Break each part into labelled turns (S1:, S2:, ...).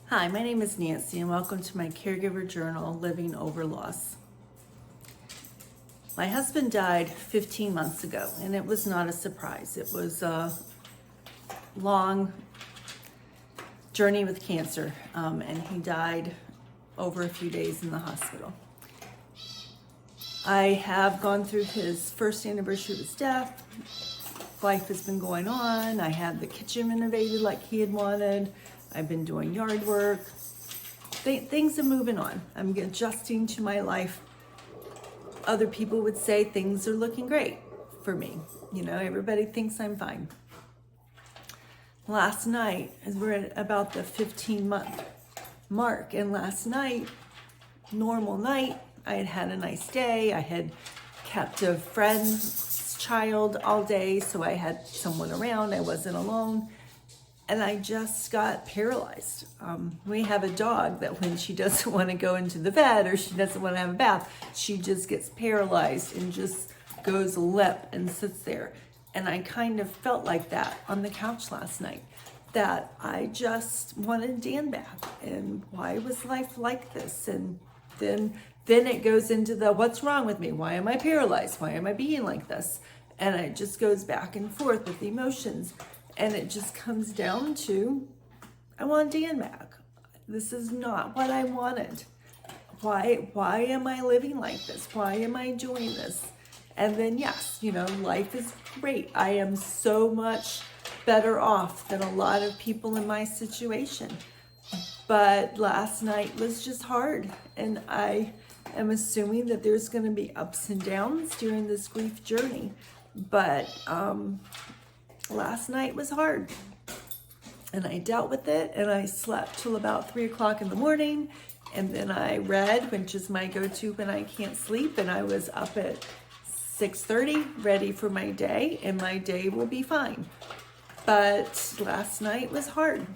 S1: Hi, my name is Nancy and welcome to my Caregiver Journal, Living Over Loss. My husband died 15 months ago and it was not a surprise. It was a long journey with cancer and he died over a few days in the hospital. I have gone through his first anniversary of his death. Life has been going on. I had the kitchen renovated like he had wanted. I've been doing yard work. Things are moving on. I'm adjusting to my life. Other people would say things are looking great for me. You know, everybody thinks I'm fine. Last night, as we're at about the 15-month mark, and last night, normal night, I had had a nice day. I had kept a friend's child all day, so I had someone around. I wasn't alone. And I just got paralyzed. We have a dog that when she doesn't want to go into the vet or she doesn't want to have a bath, she just gets paralyzed and just goes limp and sits there. And I kind of felt like that on the couch last night, that I just wanted Dan back. And why was life like this? And then it goes into the, what's wrong with me? Why am I paralyzed? Why am I being like this? And it just goes back and forth with the emotions. And it just comes down to, I want Dan back. This is not what I wanted. Why am I living like this? Why am I doing this? And then yes, you know, life is great. I am so much better off than a lot of people in my situation. But last night was just hard. And I am assuming that there's gonna be ups and downs during this grief journey. But last night was hard and I dealt with it and I slept till about 3 o'clock in the morning. And then I read, which is my go-to when I can't sleep. And I was up at 6:30 ready for my day, and my day will be fine. But last night was hard.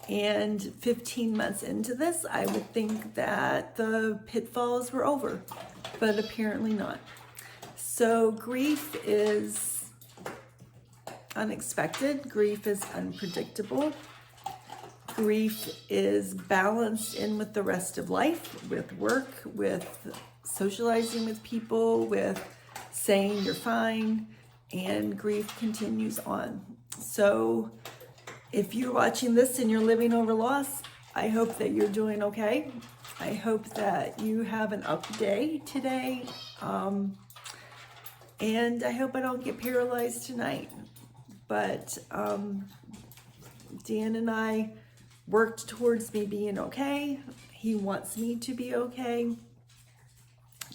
S1: And 15 months into this, I would think that the pitfalls were over, but apparently not. So grief is unexpected. Grief is unpredictable. Grief is balanced in with the rest of life, with work, with socializing with people, with saying you're fine, and grief continues on. So if you're watching this and you're living over loss, I hope that you're doing okay. I hope that you have an up day today. And I hope I don't get paralyzed tonight. But Dan and I worked towards me being okay. He wants me to be okay.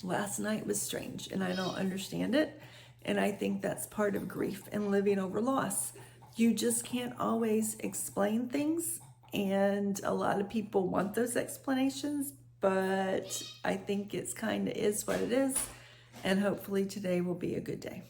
S1: Last night was strange and I don't understand it. And I think that's part of grief and living over loss. You just can't always explain things. And a lot of people want those explanations, but I think it's kind of is what it is. And hopefully today will be a good day.